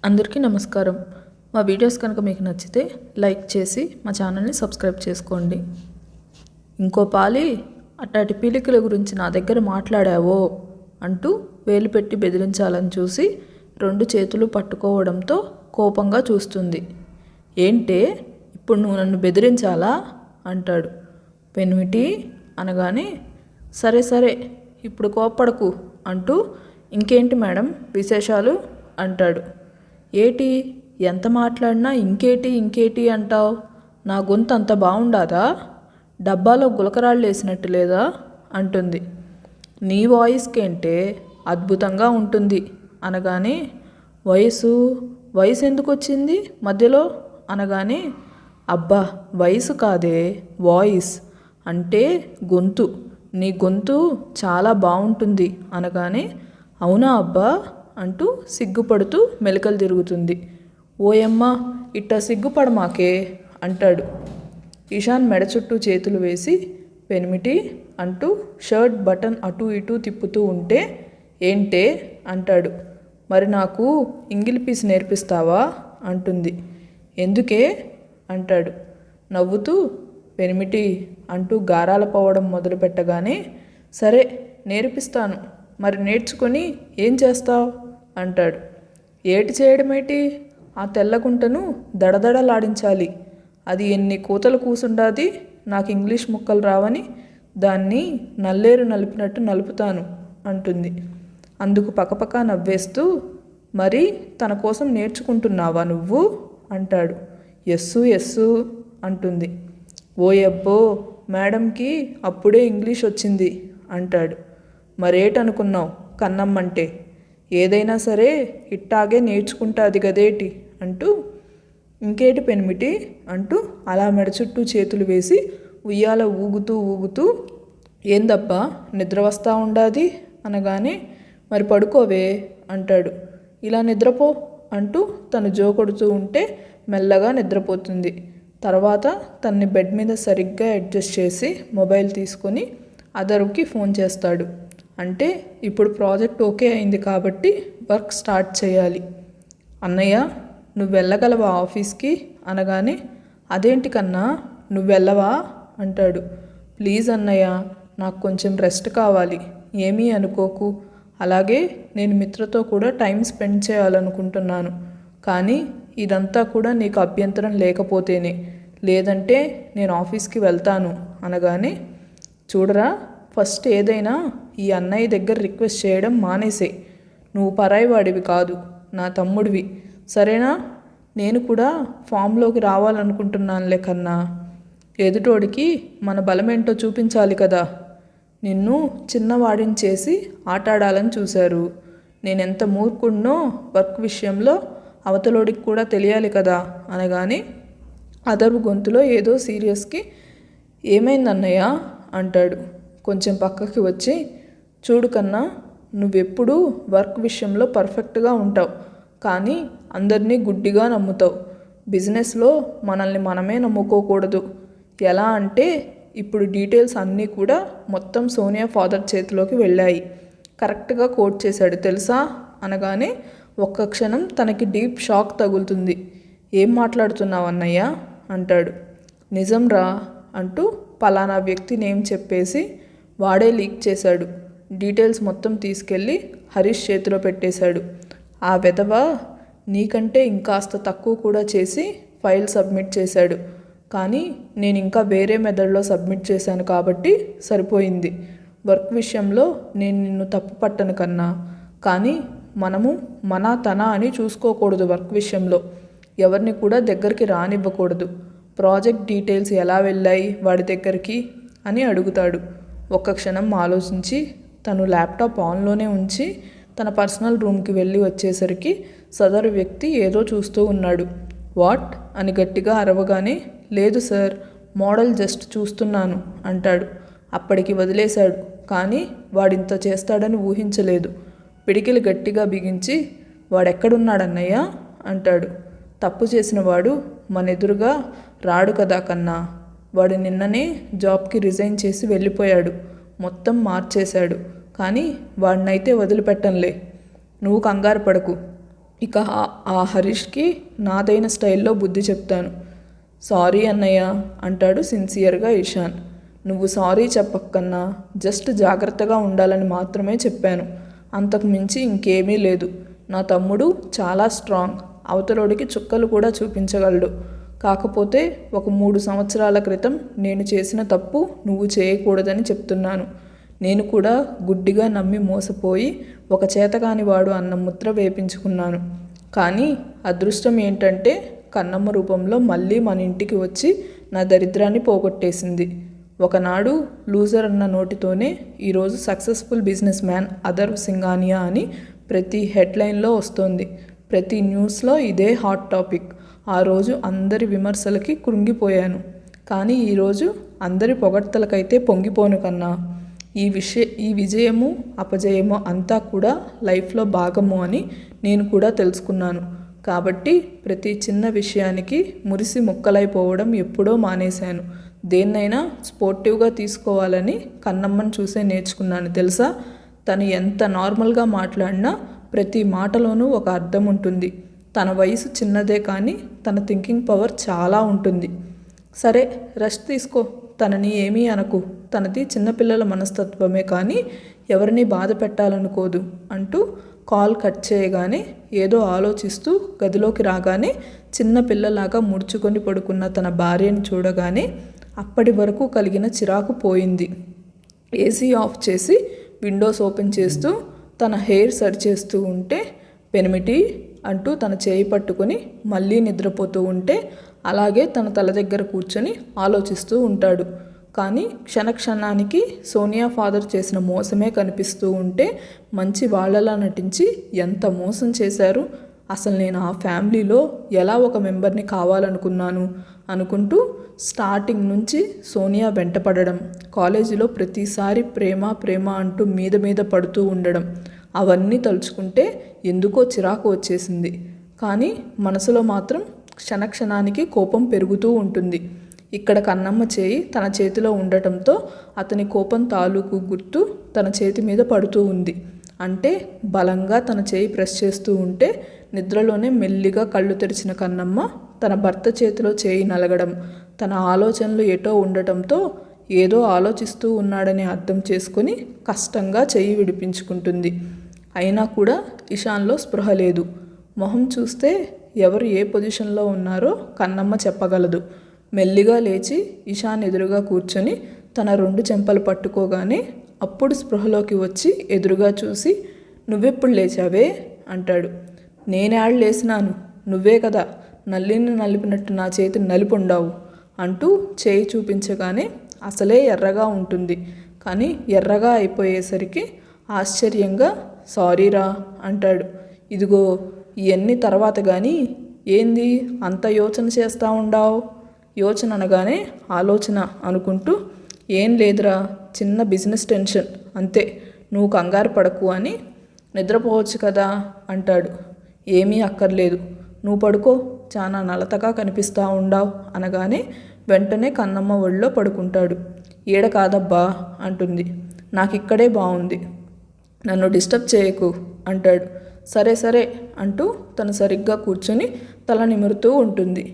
అందరికీ నమస్కారం. మా వీడియోస్ కనుక మీకు నచ్చితే లైక్ చేసి మా ఛానల్ని సబ్స్క్రైబ్ చేసుకోండి. ఇంకో పాలి అట్టాటి పీలికల గురించి నా దగ్గర మాట్లాడావో అంటూ వేలు పెట్టి బెదిరించాలని చూసి 2 చేతులు పట్టుకోవడంతో కోపంగా చూస్తుంది. ఏంటే ఇప్పుడు నువ్వు నన్ను బెదిరించాలా అంటాడు. పెనిమిటి అనగానే సరే సరే ఇప్పుడు కోప్పడకు అంటూ ఇంకేంటి మేడం విశేషాలు అంటాడు. ఏటి ఎంత మాట్లాడినా ఇంకేటి అంటావు? నా గొంతు అంత బాగుండాదా? డబ్బాలో గులకరాళ్ళు వేసినట్టు లేదా అంటుంది. నీ వాయిస్కేంటే అద్భుతంగా ఉంటుంది అనగానే వయసు ఎందుకు వచ్చింది మధ్యలో అనగానే అబ్బా వయసు కాదే వాయిస్ అంటే గొంతు, నీ గొంతు చాలా బాగుంటుంది అనగానే అవునా అబ్బా అంటూ సిగ్గుపడుతూ మెలికలు తిరుగుతుంది. ఓయమ్మ ఇట్టా సిగ్గుపడమాకే అంటాడు. ఇషాన్ మెడ చుట్టూ చేతులు వేసి పెనిమిటి అంటూ షర్ట్ బటన్ అటు ఇటు తిప్పుతూ ఉంటే ఏంటే అంటాడు. మరి నాకు ఇంగిలి పీస్ నేర్పిస్తావా అంటుంది. ఎందుకే అంటాడు. నవ్వుతూ పెనిమిటి అంటూ గారాల పోవడం మొదలు పెట్టగానే సరే నేర్పిస్తాను, మరి నేర్చుకొని ఏం చేస్తావు అంటాడు. ఏటి చేయడమేటి? ఆ తెల్లగుంటను దడదడలాడించాలి. అది ఎన్ని కూతలు కూసుండాది, నాకు ఇంగ్లీష్ ముక్కలు రావని దాన్ని నల్లేరు నలిపినట్టు నలుపుతాను అంటుంది. అందుకు పకపక నవ్వేస్తూ మరి తన కోసం నేర్చుకుంటున్నావా నువ్వు అంటాడు. ఎస్సు అంటుంది. ఓయబ్బో మేడంకి అప్పుడే ఇంగ్లీష్ వచ్చింది అంటాడు. మరేటనుకున్నావు కన్నమ్మంటే, ఏదైనా సరే ఇట్టాగే నేర్చుకుంటాది గదేటి అంటూ ఇంకేటి పెనిమిటి అంటూ అలా మెడ చుట్టూ చేతులు వేసి ఉయ్యాల ఊగుతూ ఏందబ్బా నిద్ర వస్తూ ఉండాది అనగానే మరి పడుకోవే అంటాడు. ఇలా నిద్రపో అంటూ తను జోకొడుతూ ఉంటే మెల్లగా నిద్రపోతుంది. తర్వాత తన్ని బెడ్ మీద సరిగ్గా అడ్జస్ట్ చేసి మొబైల్ తీసుకొని అదరుకి ఫోన్ చేస్తాడు. అంటే ఇప్పుడు ప్రాజెక్ట్ ఓకే అయింది కాబట్టి వర్క్ స్టార్ట్ చేయాలి. అన్నయ్య నువ్వు వెళ్ళగలవా ఆఫీస్కి అనగానే అదేంటి కన్నా నువ్వు వెళ్ళవా అంటాడు. ప్లీజ్ అన్నయ్య నాకు కొంచెం రెస్ట్ కావాలి, ఏమీ అనుకోకు. అలాగే నేను మిత్రతో కూడా టైం స్పెండ్ చేయాలనుకుంటున్నాను. కానీ ఇదంతా కూడా నీకు అభ్యంతరం లేకపోతేనే, లేదంటే నేను ఆఫీస్కి వెళ్తాను అనగానే చూడరా ఫస్ట్ ఏదైనా ఈ అన్నయ్య దగ్గర రిక్వెస్ట్ చేయడం మానేసే. నువ్వు పరాయి వాడివి కాదు, నా తమ్ముడివి సరేనా? నేను కూడా ఫామ్లోకి రావాలనుకుంటున్నానులే కన్నా. ఎదుటోడికి మన బలమేంటో చూపించాలి కదా. నిన్ను చిన్నవాడిని చేసి ఆటాడాలని చూశారు. నేనెంత మూర్ఖుడినో వర్క్ విషయంలో అవతలోడికి కూడా తెలియాలి కదా అనగానే అదరు గొంతులో ఏదో సీరియస్కి ఏమైందన్నయ్య అంటాడు. కొంచెం పక్కకి వచ్చి చూడు కన్నా, నువ్వెప్పుడూ వర్క్ విషయంలో పర్ఫెక్ట్గా ఉంటావు, కానీ అందరినీ గుడ్డిగా నమ్ముతావు. బిజినెస్లో మనల్ని మనమే నమ్ముకోకూడదు. ఎలా అంటే ఇప్పుడు డీటెయిల్స్ అన్నీ కూడా మొత్తం సోనియా ఫాదర్ చేతిలోకి వెళ్ళాయి. కరెక్ట్గా కోట్ చేశాడు తెలుసా అనగానే ఒక్క క్షణం తనకి డీప్ షాక్ తగులుతుంది. ఏం మాట్లాడుతున్నావు అన్నయ్య అంటాడు. నిజం రా అంటూ పలానా వ్యక్తి నేమ్ చెప్పేసి వాడే లీక్ చేశాడు. డీటెయిల్స్ మొత్తం తీసుకెళ్ళి హరీష్ చేతిలో పెట్టేశాడు. ఆ వెధవ నీకంటే ఇంకాస్త తక్కువ కూడా చేసి ఫైల్ సబ్మిట్ చేశాడు. కానీ నేను ఇంకా వేరే మెథడ్లో సబ్మిట్ చేశాను కాబట్టి సరిపోయింది. వర్క్ విషయంలో నేను నిన్ను తప్పు పట్టను కన్నా, కానీ మనము తన అని చూసుకోకూడదు. వర్క్ విషయంలో ఎవరిని కూడా దగ్గరికి రానివ్వకూడదు. ప్రాజెక్ట్ డీటెయిల్స్ ఎలా వెళ్ళాయి వాడి దగ్గరికి అని అడుగుతాడు. ఒక్క క్షణం ఆలోచించి తను ల్యాప్టాప్ ఆన్లోనే ఉంచి తన పర్సనల్ రూమ్కి వెళ్ళి వచ్చేసరికి సదరు వ్యక్తి ఏదో చూస్తూ ఉన్నాడు. వాట్ అని గట్టిగా అరవగానే లేదు సార్, మోడల్ జస్ట్ చూస్తున్నాను అంటాడు. అప్పటికి వదిలేశాడు, కానీ వాడింత చేస్తాడని ఊహించలేదు. పిడికిలు గట్టిగా బిగించి వాడెక్కడున్నాడన్నయ్య అంటాడు. తప్పు చేసిన వాడు మన ఎదురుగా రాడు కదా కన్నా. వాడు నిన్ననే జాబ్కి రిజైన్ చేసి వెళ్ళిపోయాడు, మొత్తం మార్చేశాడు. కానీ వాడినైతే వదిలిపెట్టంలే. నువ్వు కంగారు పడకు, ఇక ఆ హరీష్కి నాదైన స్టైల్లో బుద్ధి చెప్తాను. సారీ అన్నయ్య అంటాడు సిన్సియర్గా ఇషాన్. నువ్వు సారీ చెప్పక్కన్నా, జస్ట్ జాగ్రత్తగా ఉండాలని మాత్రమే చెప్పాను. అంతకు మించి ఇంకేమీ లేదు. నా తమ్ముడు చాలా స్ట్రాంగ్, అవతలోడికి చుక్కలు కూడా చూపించగలడు. కాకపోతే ఒక 3 సంవత్సరాల క్రితం నేను చేసిన తప్పు నువ్వు చేయకూడదని చెప్తున్నాను. నేను కూడా గుడ్డిగా నమ్మి మోసపోయి ఒక చేతకాని వాడు అన్న ముద్ర వేపించుకున్నాను. కానీ అదృష్టం ఏంటంటే కన్నమ్మ రూపంలో మళ్ళీ మన ఇంటికి వచ్చి నా దరిద్రాన్ని పోగొట్టేసింది. ఒకనాడు లూజర్ అన్న నోటితోనే ఈరోజు successful business man Atharv Singhania అని ప్రతి హెడ్లైన్లో వస్తోంది. ప్రతి న్యూస్లో ఇదే హాట్ టాపిక్. ఆ రోజు అందరి విమర్శలకి కృంగిపోయాను. కానీ ఈరోజు అందరి పొగడ్తలకైతే పొంగిపోను కన్నా ఈ విజయము అపజయము అంతా కూడా లైఫ్లో భాగము అని నేను కూడా తెలుసుకున్నాను. కాబట్టి ప్రతి చిన్న విషయానికి మురిసి ముక్కలైపోవడం ఎప్పుడో మానేశాను. దేన్నైనా స్పోర్టివ్గా తీసుకోవాలని కన్నమ్మని చూసే నేర్చుకున్నాను తెలుసా. తను ఎంత నార్మల్గా మాట్లాడినా ప్రతి మాటలోనూ ఒక అర్థం ఉంటుంది. తన వయసు చిన్నదే కానీ తన థింకింగ్ పవర్ చాలా ఉంటుంది. సరే రెస్ట్ తీసుకో, తనని ఏమీ అనకు, తనది చిన్నపిల్లల మనస్తత్వమే కానీ ఎవరిని బాధ పెట్టాలనుకోదు అంటూ కాల్ కట్ చేయగానే ఏదో ఆలోచిస్తూ గదిలోకి రాగానే చిన్నపిల్లలాగా ముడుచుకొని పడుకున్న తన భార్యను చూడగానే అప్పటి వరకు కలిగిన చిరాకు పోయింది. ఏసీ ఆఫ్ చేసి విండోస్ ఓపెన్ చేస్తూ తన హెయిర్ సరి చేస్తూ ఉంటే పెనిమిటి అంటూ తన చేయి పట్టుకొని మళ్ళీ నిద్రపోతూ ఉంటే అలాగే తన తల దగ్గర కూర్చొని ఆలోచిస్తూ ఉంటాడు. కానీ క్షణక్షణానికి సోనియా ఫాదర్ చేసిన మోసమే కనిపిస్తూ ఉంటే మంచి వాళ్ళలా నటించి ఎంత మోసం చేశారు, అసలు నేను ఆ ఫ్యామిలీలో ఎలా ఒక మెంబర్ని కావాలనుకున్నాను అనుకుంటూ స్టార్టింగ్ నుంచి సోనియా వెంటపడడం, కాలేజీలో ప్రతిసారి ప్రేమ ప్రేమ అంటూ మీద మీద పడుతూ ఉండడం, అవన్నీ తలుచుకుంటే ఎందుకో చిరాకు వచ్చేసింది. కానీ మనసులో మాత్రం క్షణక్షణానికి కోపం పెరుగుతూ ఉంటుంది. ఇక్కడ కన్నమ్మ చేయి తన చేతిలో ఉండటంతో అతని కోపం తాలూకు గుర్తు తన చేతి మీద పడుతూ ఉంది. అంటే బలంగా తన చేయి ప్రెస్ చేస్తూ ఉంటే నిద్రలోనే మెల్లిగా కళ్ళు తెరిచిన కన్నమ్మ తన భర్త చేతిలో చేయి నలగడం, తన ఆలోచనలు ఎటో ఉండటంతో ఏదో ఆలోచిస్తూ ఉన్నాడని అర్థం చేసుకొని కష్టంగా చెయ్యి విడిపించుకుంటుంది. అయినా కూడా ఇషాన్లో స్పృహ లేదు. మొహం చూస్తే ఎవరు ఏ పొజిషన్లో ఉన్నారో కన్నమ్మ చెప్పగలదు. మెల్లిగా లేచి ఇషాన్ ఎదురుగా కూర్చొని తన 2 చెంపలు పట్టుకోగానే అప్పుడు స్పృహలోకి వచ్చి ఎదురుగా చూసి నువ్వెప్పుడు లేచావే అంటాడు. నేనేళ్ళు లేసినాను, నువ్వే కదా నల్లిని నలిపినట్టు నా చేతి నలిపుండావు అంటూ చేయి చూపించగానే అసలే ఎర్రగా ఉంటుంది. కానీ ఎర్రగా అయిపోయేసరికి ఆశ్చర్యంగా సారీరా అంటాడు. ఇదిగో ఇవన్నీ తర్వాత కానీ ఏంది అంత యోచన చేస్తూ ఉండావు? యోచన అనగానే ఆలోచన అనుకుంటూ ఏం లేదురా, చిన్న బిజినెస్ టెన్షన్ అంతే, నువ్వు కంగారు పడకు అని. నిద్రపోవచ్చు కదా అంటాడు. ఏమీ అక్కర్లేదు, నువ్వు పడుకో, చాలా నలతగా కనిపిస్తూ ఉండావు అనగానే వెంటనే కన్నమ్మ ఒళ్ళో పడుకుంటాడు. ఈడ కాదబ్బా అంటుంది. నాకిక్కడే బాగుంది, నన్ను డిస్టర్బ్ చేయకు అంటాడు. సరే సరే అంటూ తను సరిగ్గా కూర్చొని తల నిమురుతూ ఉంటుంది.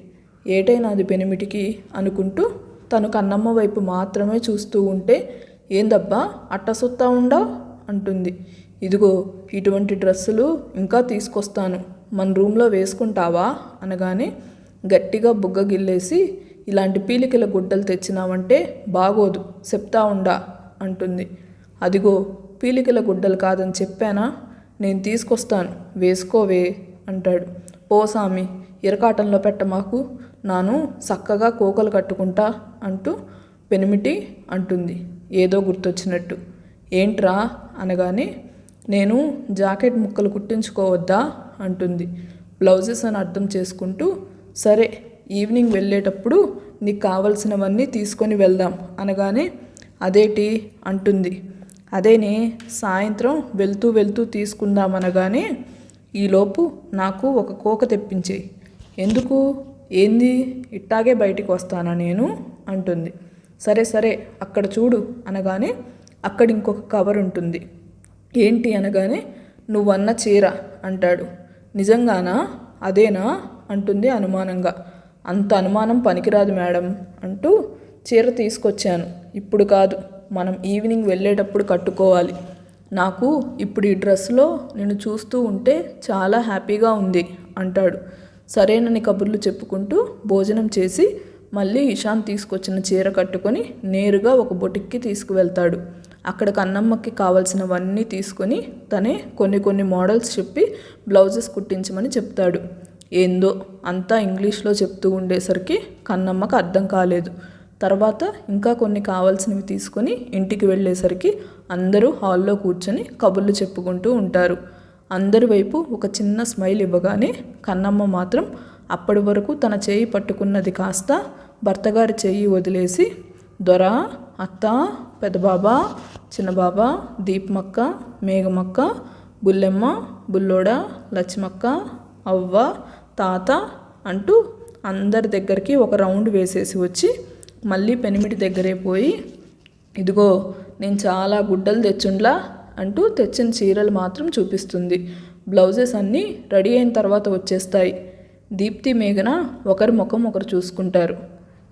ఏటైనాది పెనిమిటికి అనుకుంటూ తను కన్నమ్మ వైపు మాత్రమే చూస్తూ ఉంటే ఏందబ్బా అట్ట సుత్తా ఉండా అంటుంది. ఇదిగో ఇటువంటి డ్రెస్సులు ఇంకా తీసుకొస్తాను, మన రూమ్లో వేసుకుంటావా అనగానే గట్టిగా బుగ్గ గిల్లేసి ఇలాంటి పీలికల గుడ్డలు తెచ్చినావంటే బాగోదు చెప్తా ఉండా అంటుంది. అదిగో పీలికల గుడ్డలు కాదని చెప్పానా, నేను తీసుకొస్తాను వేసుకోవే అంటాడు. ఓ సామి ఇరకాటంలో పెట్టమాకు, నాను చక్కగా కోకలు కట్టుకుంటా అంటూ పెనిమిటి అంటుంది ఏదో గుర్తొచ్చినట్టు. ఏంట్రా అనగానే నేను జాకెట్ ముక్కలు కుట్టించుకోవద్దా అంటుంది. బ్లౌజెస్ అని అర్థం చేసుకుంటూ సరే ఈవినింగ్ వెళ్ళేటప్పుడు నీకు కావలసినవన్నీ తీసుకొని వెళ్దాం అనగానే అదేటి అంటుంది. అదేనే సాయంత్రం వెళ్తూ వెళ్తూ తీసుకుందామనగానే ఈలోపు నాకు ఒక కోక తెప్పించేయి. ఎందుకు, ఏంది, ఇట్టాగే బయటికి వస్తానా నేను అంటుంది. సరే సరే అక్కడ చూడు అనగానే అక్కడ ఇంకొక కవర్ ఉంటుంది. ఏంటి అనగానే నువ్వన్న చీర అంటాడు. నిజంగానా? అదేనా అంటుంది అనుమానంగా. అంత అనుమానం పనికిరాదు మేడం అంటూ చీర తీసుకొచ్చాను. ఇప్పుడు కాదు, మనం ఈవినింగ్ వెళ్ళేటప్పుడు కట్టుకోవాలి. నాకు ఇప్పుడు ఈ డ్రెస్లో నిన్ను చూస్తూ ఉంటే చాలా హ్యాపీగా ఉంది అంటాడు. సరేనని కబుర్లు చెప్పుకుంటూ భోజనం చేసి మళ్ళీ ఇషాన్ తీసుకొచ్చిన చీర కట్టుకొని నేరుగా ఒక బొటిక్కి తీసుకువెళ్తాడు. అక్కడ కన్నమ్మకి కావాల్సినవన్నీ తీసుకొని తనే కొన్ని మోడల్స్ చెప్పి బ్లౌజెస్ కుట్టించమని చెప్తాడు. ఏందో అంతా ఇంగ్లీష్లో చెప్తూ ఉండేసరికి కన్నమ్మకు అర్థం కాలేదు. తర్వాత ఇంకా కొన్ని కావాల్సినవి తీసుకొని ఇంటికి వెళ్ళేసరికి అందరూ హాల్లో కూర్చొని కబుర్లు చెప్పుకుంటూ ఉంటారు. అందరి వైపు ఒక చిన్న స్మైల్ ఇవ్వగానే కన్నమ్మ మాత్రం అప్పటి వరకు తన చేయి పట్టుకున్నది కాస్త భర్తగారి చేయి వదిలేసి, దొర, అత్త, పెద్దబాబా, చిన్నబాబా, దీపమక్క, మేఘమక్క, బుల్లెమ్మ, బుల్లోడ, లక్ష్మక్క, అవ్వ, తాత అంటూ అందరి దగ్గరికి ఒక రౌండ్ వేసేసి వచ్చి మళ్ళీ పెనిమిటి దగ్గరే పోయి, ఇదిగో నేను చాలా గుడ్డలు తెచ్చుండ్లా అంటూ తెచ్చిన చీరలు మాత్రం చూపిస్తుంది. బ్లౌజెస్ అన్నీ రెడీ అయిన తర్వాత వచ్చేస్తాయి. దీప్తి, మేఘన ఒకరి ముఖం ఒకరు చూసుకుంటారు.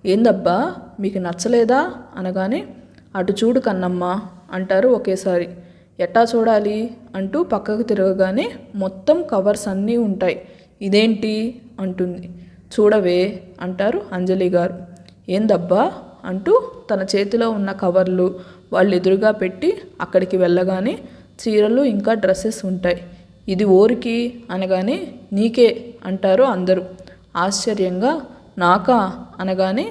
ఏందబ్బా మీకు నచ్చలేదా అనగానే, అటు చూడు కన్నమ్మ అంటారు ఒకేసారి. ఎట్టా చూడాలి అంటూ పక్కకు తిరగగానే మొత్తం కవర్స్ అన్నీ ఉంటాయి. ఇదేంటి అంటుంది. చూడవే అంటారు అంజలి గారు. ఏందబ్బా అంటూ తన చేతిలో ఉన్న కవర్లు వాళ్ళు ఎదురుగా పెట్టి అక్కడికి వెళ్ళగానే చీరలు ఇంకా డ్రెస్సెస్ ఉంటాయి. ఇది ఓరికి అనగానే, నీకే అంటారు అందరూ. ఆశ్చర్యంగా నాకా అనగానే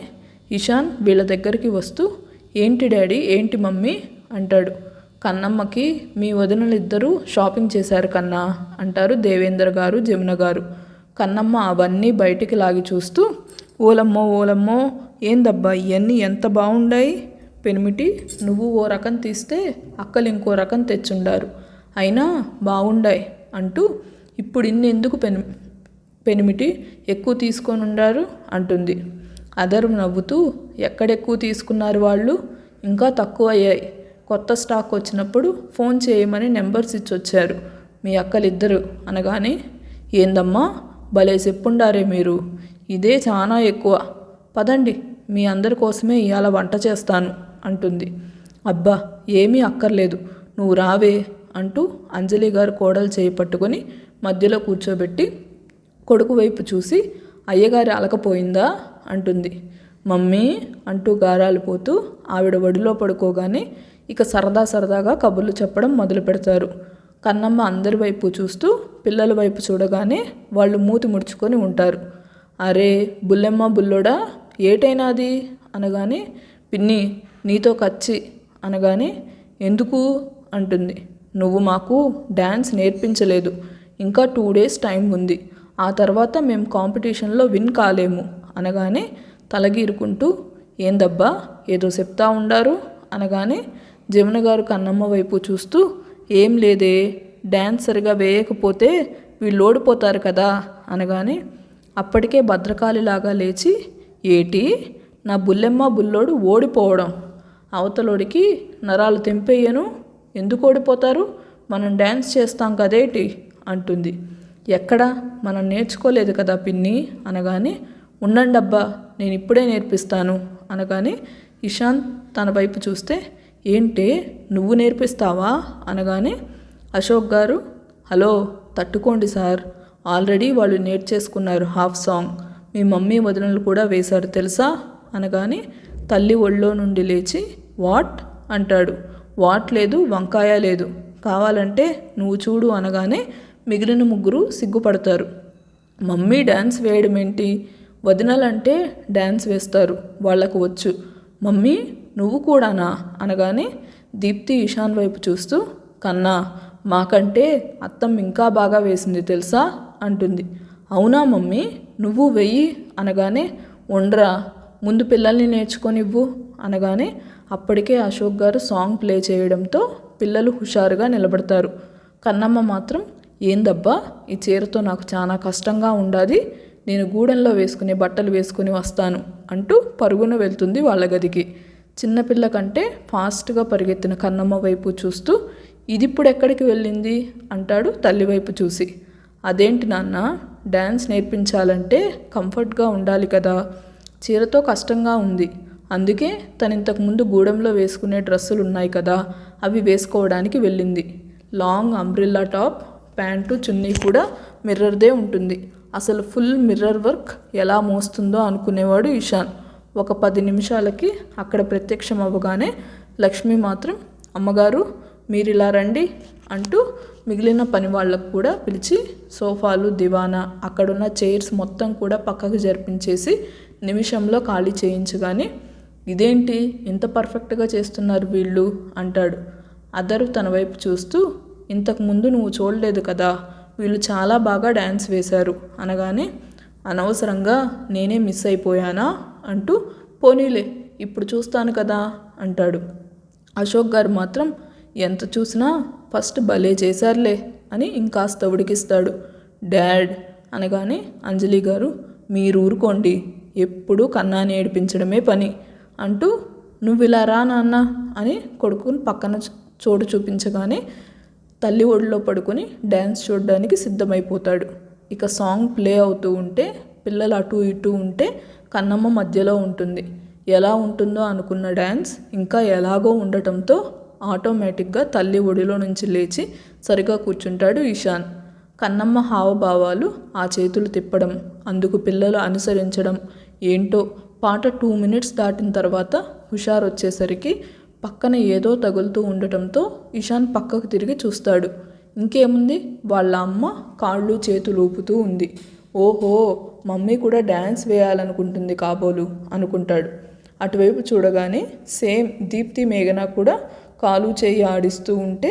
ఇషాన్ వీళ్ళ దగ్గరికి వస్తూ, ఏంటి డాడీ, ఏంటి మమ్మీ అంటాడు. కన్నమ్మకి మీ వదినలిద్దరూ షాపింగ్ చేశారు కన్నా అంటారు దేవేంద్ర గారు, జమున గారు. కన్నమ్మ అవన్నీ బయటికి లాగి చూస్తూ, ఓలమ్మో ఓలమ్మో ఏందబ్బా ఇవన్నీ ఎంత బాగుండాయి. పెనిమిటి నువ్వు ఓ రకం తీస్తే అక్కలు ఇంకో రకం తెచ్చుండారు, అయినా బాగుండాయి అంటూ, ఇప్పుడు ఇన్నెందుకు పెనిమిటి ఎక్కువ తీసుకొని ఉండారు అంటుంది. అదరు నవ్వుతూ, ఎక్కడెక్కువ తీసుకున్నారు వాళ్ళు, ఇంకా తక్కువ అయ్యాయి. కొత్త స్టాక్ వచ్చినప్పుడు ఫోన్ చేయమని నెంబర్స్ ఇచ్చొచ్చారు మీ అక్కలిద్దరు అనగానే, ఏందమ్మా భలే చెప్పుండారే మీరు, ఇదే చాలా ఎక్కువ. పదండి మీ అందరి కోసమే ఇవాళ వంట చేస్తాను అంటుంది. అబ్బా ఏమీ అక్కర్లేదు, నువ్వు రావే అంటూ అంజలి గారు కోడలు చేయి పట్టుకొని మధ్యలో కూర్చోబెట్టి కొడుకు వైపు చూసి, అయ్యగారి అలకపోయిందా అంటుంది. మమ్మీ అంటూ గారాలు పోతూ ఆవిడ ఒడిలో పడుకోగానే ఇక సరదాగా కబుర్లు చెప్పడం మొదలు పెడతారు. కన్నమ్మ అందరి వైపు చూస్తూ పిల్లల వైపు చూడగానే వాళ్ళు మూతి ముడుచుకొని ఉంటారు. అరే బుల్లెమ్మ, బుల్లోడా ఏటైనాది అనగానే, పిన్ని నీతో కచ్చి అనగానే, ఎందుకు అంటుంది. నువ్వు మాకు డ్యాన్స్ నేర్పించలేదు, ఇంకా 2 days టైం ఉంది, ఆ తర్వాత మేము కాంపిటీషన్లో విన్ కాలేము అనగానే తలగీరుకుంటూ, ఏందబ్బా ఏదో చెప్తా ఉండారు అనగానే జమున గారు కన్నమ్మ వైపు చూస్తూ, ఏం లేదే, డ్యాన్స్ సరిగా వేయకపోతే వీళ్ళు ఓడిపోతారు కదా అనగానే అప్పటికే భద్రకాళిలాగా లేచి, ఏటి నా బుల్లెమ్మ బుల్లోడు ఓడిపోవడం, అవతలోడికి నరాలు తెంపేయను, ఎందుకు ఓడిపోతారు, మనం డ్యాన్స్ చేస్తాం కదేటి అంటుంది. ఎక్కడ మనం నేర్చుకోలేదు కదా పిన్ని అనగానే, ఉండండబ్బా నేను ఇప్పుడే నేర్పిస్తాను అనగానే ఇషాన్ తన వైపు చూస్తే, ఏంటే నువ్వు నేర్పిస్తావా అనగానే Ashok garu, hello తట్టుకోండి sir, already వాళ్ళు నేర్చేసుకున్నారు హాఫ్ సాంగ్, మీ మమ్మీ వదినలు కూడా వేశారు తెలుసా అనగానే తల్లి ఒళ్ళో నుండి లేచి, వాట్ అంటాడు. వాట్ లేదు, వంకాయ లేదు, కావాలంటే నువ్వు చూడు అనగానే మిగిలిన ముగ్గురు సిగ్గుపడతారు. మమ్మీ డ్యాన్స్ వేయడం ఏంటి, వదినలంటే డ్యాన్స్ వేస్తారు, వాళ్లకు వచ్చు, మమ్మీ నువ్వు కూడానా అనగానే దీప్తి ఇషాన్ వైపు చూస్తూ, కన్నా మాకంటే అత్తమ్మ ఇంకా బాగా వేసింది తెలుసా అంటుంది. అవునా మమ్మీ నువ్వు వెయ్యి అనగానే, ఉండరా ముందు పిల్లల్ని నేర్చుకొనివ్వు అనగానే అప్పటికే అశోక్ గారు సాంగ్ ప్లే చేయడంతో పిల్లలు హుషారుగా నిలబడతారు. కన్నమ్మ మాత్రం, ఏందబ్బా ఈ చీరతో నాకు చాలా కష్టంగా ఉండాది, నేను గూడెంలో వేసుకునే బట్టలు వేసుకుని వస్తాను అంటూ పరుగున వెళ్తుంది వాళ్ళ గదికి. చిన్నపిల్ల కంటే ఫాస్ట్గా పరిగెత్తిన కన్నమ్మ వైపు చూస్తూ, ఇదిప్పుడు ఎక్కడికి వెళ్ళింది అంటాడు తల్లి వైపు చూసి. అదేంటి నాన్న, డ్యాన్స్ నేర్పించాలంటే కంఫర్ట్గా ఉండాలి కదా, చీరతో కష్టంగా ఉంది, అందుకే తను ఇంతకుముందు గూడెంలో వేసుకునే డ్రెస్సులు ఉన్నాయి కదా అవి వేసుకోవడానికి వెళ్ళింది. లాంగ్ అంబ్రిల్లా టాప్, ప్యాంటు, చున్నీ కూడా మిర్రర్దే ఉంటుంది. అసలు ఫుల్ మిర్రర్ వర్క్ ఎలా మోస్తుందో అనుకునేవాడు ఇషాన్. ఒక 10 నిమిషాలకి అక్కడ ప్రత్యక్షం అవ్వగానే లక్ష్మి మాత్రం, అమ్మగారు మీరిలా రండి అంటూ మిగిలిన పని వాళ్ళకు కూడా పిలిచి సోఫాలు, దివానా, అక్కడున్న చైర్స్ మొత్తం కూడా పక్కకు జరిపించేసి నిమిషంలో ఖాళీ చేయించగానే, ఇదేంటి ఇంత పర్ఫెక్ట్గా చేస్తున్నారు వీళ్ళు అంటాడు. అదరు తన వైపు చూస్తూ, ఇంతకుముందు నువ్వు చూడలేదు కదా, వీళ్ళు చాలా బాగా డ్యాన్స్ వేశారు అనగానే, అనవసరంగా నేనే మిస్ అయిపోయానా అంటూ, పోనీలే ఇప్పుడు చూస్తాను కదా అంటాడు. అశోక్ గారు మాత్రం, ఎంత చూసినా ఫస్ట్ భలే చేశారులే అని ఇంకాస్త ఉడికిస్తాడు. డాడ్ అనగానే అంజలి గారు, మీరు ఊరుకోండి, ఎప్పుడూ కన్నాని ఏడిపించడమే పని అంటూ, నువ్వు ఇలా రా నాన్న అని కొడుకుని పక్కన చోటు చూపించగానే తల్లి ఒడిలో పడుకొని డ్యాన్స్ చూడడానికి సిద్ధమైపోతాడు. ఇక సాంగ్ ప్లే అవుతూ ఉంటే పిల్లలు అటు ఇటు ఉంటే కన్నమ్మ మధ్యలో ఉంటుంది. ఎలా ఉంటుందో అనుకున్న డ్యాన్స్ ఇంకా ఎలాగో ఉండటంతో ఆటోమేటిక్గా తల్లి ఒడిలో నుంచి లేచి సరిగా కూర్చుంటాడు ఇషాన్. కన్నమ్మ హావభావాలు, ఆ చేతులు తిప్పడం, అందుకు పిల్లలు అనుసరించడం ఏంటో. పాట 2 minutes దాటిన తర్వాత హుషారు వచ్చేసరికి పక్కన ఏదో తగులుతూ ఉండటంతో ఇషాన్ పక్కకు తిరిగి చూస్తాడు. ఇంకేముంది, వాళ్ళ అమ్మ కాళ్ళు చేతులు ఊపుతూ ఉంది. ఓహో, మమ్మీ కూడా డ్యాన్స్ వేయాలనుకుంటుంది కాబోలు అనుకుంటాడు. అటువైపు చూడగానే సేమ్ దీప్తి, మేఘన కూడా కాలు చేయి ఆడిస్తూ ఉంటే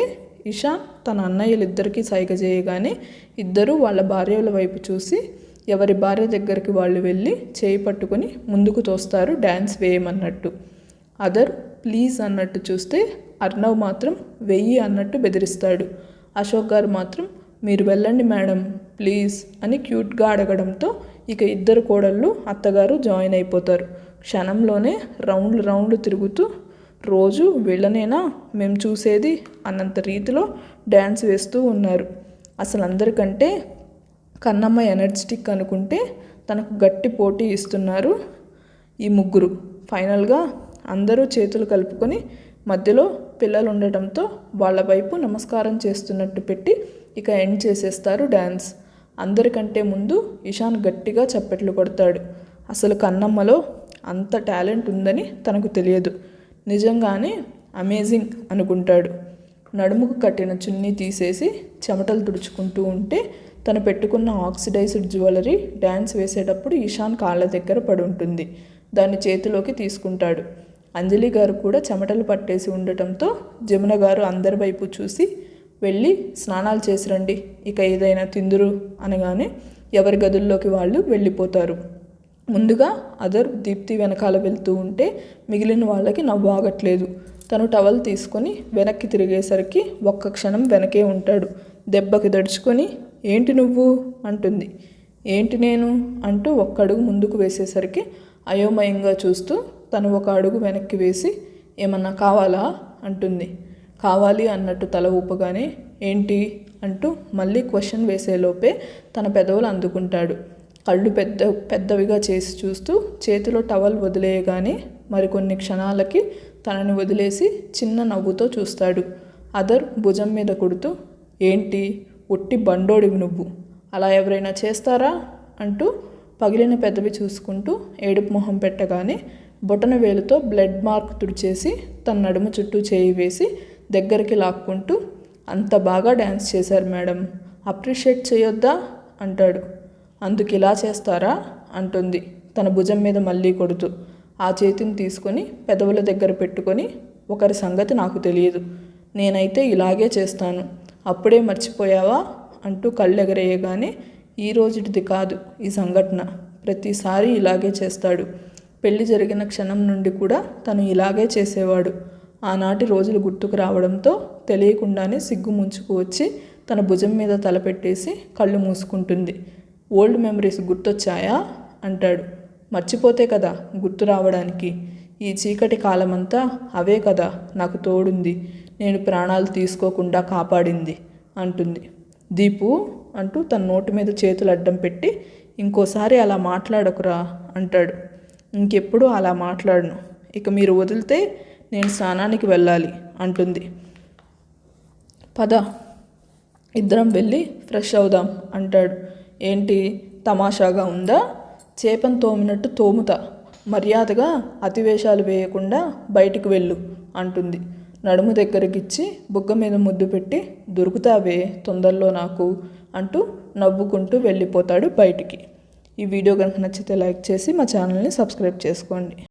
ఇషాన్ తన అన్నయ్యలిద్దరికీ సైగ చేయగానే ఇద్దరూ వాళ్ళ భార్యల వైపు చూసి ఎవరి భార్య దగ్గరికి వాళ్ళు వెళ్ళి చేయి పట్టుకొని ముందుకు తోస్తారు డ్యాన్స్ వేయమన్నట్టు. అదర్ ప్లీజ్ అన్నట్టు చూస్తే అర్ణవ్ మాత్రం వెయ్యి అన్నట్టు బెదిరిస్తాడు. అశోక్ గారు మాత్రం, మీరు వెళ్ళండి మేడం ప్లీజ్ అని క్యూట్గా అడగడంతో ఇక ఇద్దరు కోడళ్ళు అత్తగారు జాయిన్ అయిపోతారు. క్షణంలోనే రౌండ్లు తిరుగుతూ, రోజు వీళ్ళనేనా మేము చూసేది అన్నంత రీతిలో డ్యాన్స్ వేస్తూ ఉన్నారు. అసలు అందరికంటే కన్నమ్మ ఎనర్జెటిక్ అనుకుంటే తనకు గట్టి పోటీ ఇస్తున్నారు ఈ ముగ్గురు. ఫైనల్గా అందరూ చేతులు కలుపుకొని మధ్యలో పిల్లలు ఉండటంతో వాళ్ళ వైపు నమస్కారం చేస్తున్నట్టు పెట్టి ఇక ఎండ్ చేసేస్తారు డ్యాన్స్. అందరికంటే ముందు ఇషాన్ గట్టిగా చప్పట్లు కొడతాడు. అసలు కన్నమ్మలో అంత టాలెంట్ ఉందని తనకు తెలియదు. నిజంగానే అమేజింగ్ అనుకుంటాడు. నడుముకు కట్టిన చున్నీ తీసేసి చెమటలు తుడుచుకుంటూ ఉంటే తను పెట్టుకున్న ఆక్సిడైజ్డ్ జ్యువెలరీ డ్యాన్స్ వేసేటప్పుడు ఇషాన్ కాళ్ళ దగ్గర పడి ఉంటుంది. దాన్ని చేతిలోకి తీసుకుంటాడు. అంజలి గారు కూడా చెమటలు పట్టేసి ఉండటంతో జమున గారు అందరి వైపు చూసి, వెళ్ళి స్నానాలు చేసి రండి, ఇక ఏదైనా తిందురు అనగానే ఎవరి గదుల్లోకి వాళ్ళు వెళ్ళిపోతారు. ముందుగా అదర్ దీప్తి వెనకాల వెళ్తూ ఉంటే మిగిలిన వాళ్ళకి నవ్వు ఆగట్లేదు. తను టవల్ తీసుకొని వెనక్కి తిరిగేసరికి ఒక్క క్షణం వెనకే ఉంటాడు. దెబ్బకి దడుచుకొని, ఏంటి నువ్వు అంటుంది. ఏంటి నేను అంటూ ఒక్క అడుగు ముందుకు వేసేసరికి అయోమయంగా చూస్తూ తను ఒక అడుగు వెనక్కి వేసి, ఏమన్నా కావాలా అంటుంది. కావాలి అన్నట్టు తల ఊపగానే, ఏంటి అంటూ మళ్ళీ క్వశ్చన్ వేసేలోపే తన పెదవులు అందుకుంటాడు. కళ్ళు పెద్దవిగా చేసి చూస్తూ చేతిలో టవల్ వదిలేయగానే మరికొన్ని క్షణాలకి తనని వదిలేసి చిన్న నవ్వుతో చూస్తాడు. అదర్ భుజం మీద కొడుతూ, ఏంటి ఒట్టి బండోడివి నువ్వు, అలా ఎవరైనా చేస్తారా అంటూ పగిలిన పెదవి చూసుకుంటూ ఏడుపు మొహం పెట్టగానే బొటన వేలుతో బ్లడ్ మార్క్ తుడిచేసి తన నడుము చుట్టూ చేయి వేసి దగ్గరికి లాక్కుంటూ, అంత బాగా డ్యాన్స్ చేశారు మేడం, అప్రిషియేట్ చేయొద్దా అంటాడు. అందుకు ఇలా చేస్తారా అంటుంది తన భుజం మీద మళ్ళీ కొడుతూ. ఆ చేతిని తీసుకొని పెదవుల దగ్గర పెట్టుకొని, ఒకరి సంగతి నాకు తెలియదు, నేనైతే ఇలాగే చేస్తాను, అప్పుడే మర్చిపోయావా అంటూ కళ్ళెగరేయగానే, ఈ రోజుటిది కాదు ఈ సంఘటన, ప్రతిసారి ఇలాగే చేస్తాడు, పెళ్లి జరిగిన క్షణం నుండి కూడా తను ఇలాగే చేసేవాడు. ఆనాటి రోజులు గుర్తుకు రావడంతో తెలియకుండానే సిగ్గు ముంచుకు వచ్చి తన భుజం మీద తలపెట్టేసి కళ్ళు మూసుకుంటుంది. ఓల్డ్ మెమరీస్ గుర్తొచ్చాయా అంటాడు. మర్చిపోతే కదా గుర్తు రావడానికి, ఈ చీకటి కాలమంతా అవే కదా నాకు తోడుంది, నేను ప్రాణాలు తీసుకోకుండా కాపాడింది అంటుంది. దీపు అంటూ తన నోటి మీద చేతులు అడ్డం పెట్టి ఇంకోసారి అలా మాట్లాడకురా అంటాడు. ఇంకెప్పుడు అలా మాట్లాడను, ఇక మీరు వదిలితే నేను స్నానానికి వెళ్ళాలి అంటుంది. పద ఇద్దరం వెళ్ళి ఫ్రెష్ అవుదాం అంటాడు. ఏంటి తమాషాగా ఉందా? చేపను తోమినట్టు తోముతా, మర్యాదగా అతివేషాలు వేయకుండా బయటికి వెళ్ళు అంటుంది. నడుము దగ్గరకిచ్చి బుగ్గ మీద ముద్దు పెట్టి దొరుకుతావే తొందరలో నాకు అంటూ నవ్వుకుంటూ వెళ్ళిపోతాడు బయటికి. ఈ వీడియో కనుక నచ్చితే లైక్ చేసి మా ఛానల్ని సబ్స్క్రైబ్ చేసుకోండి.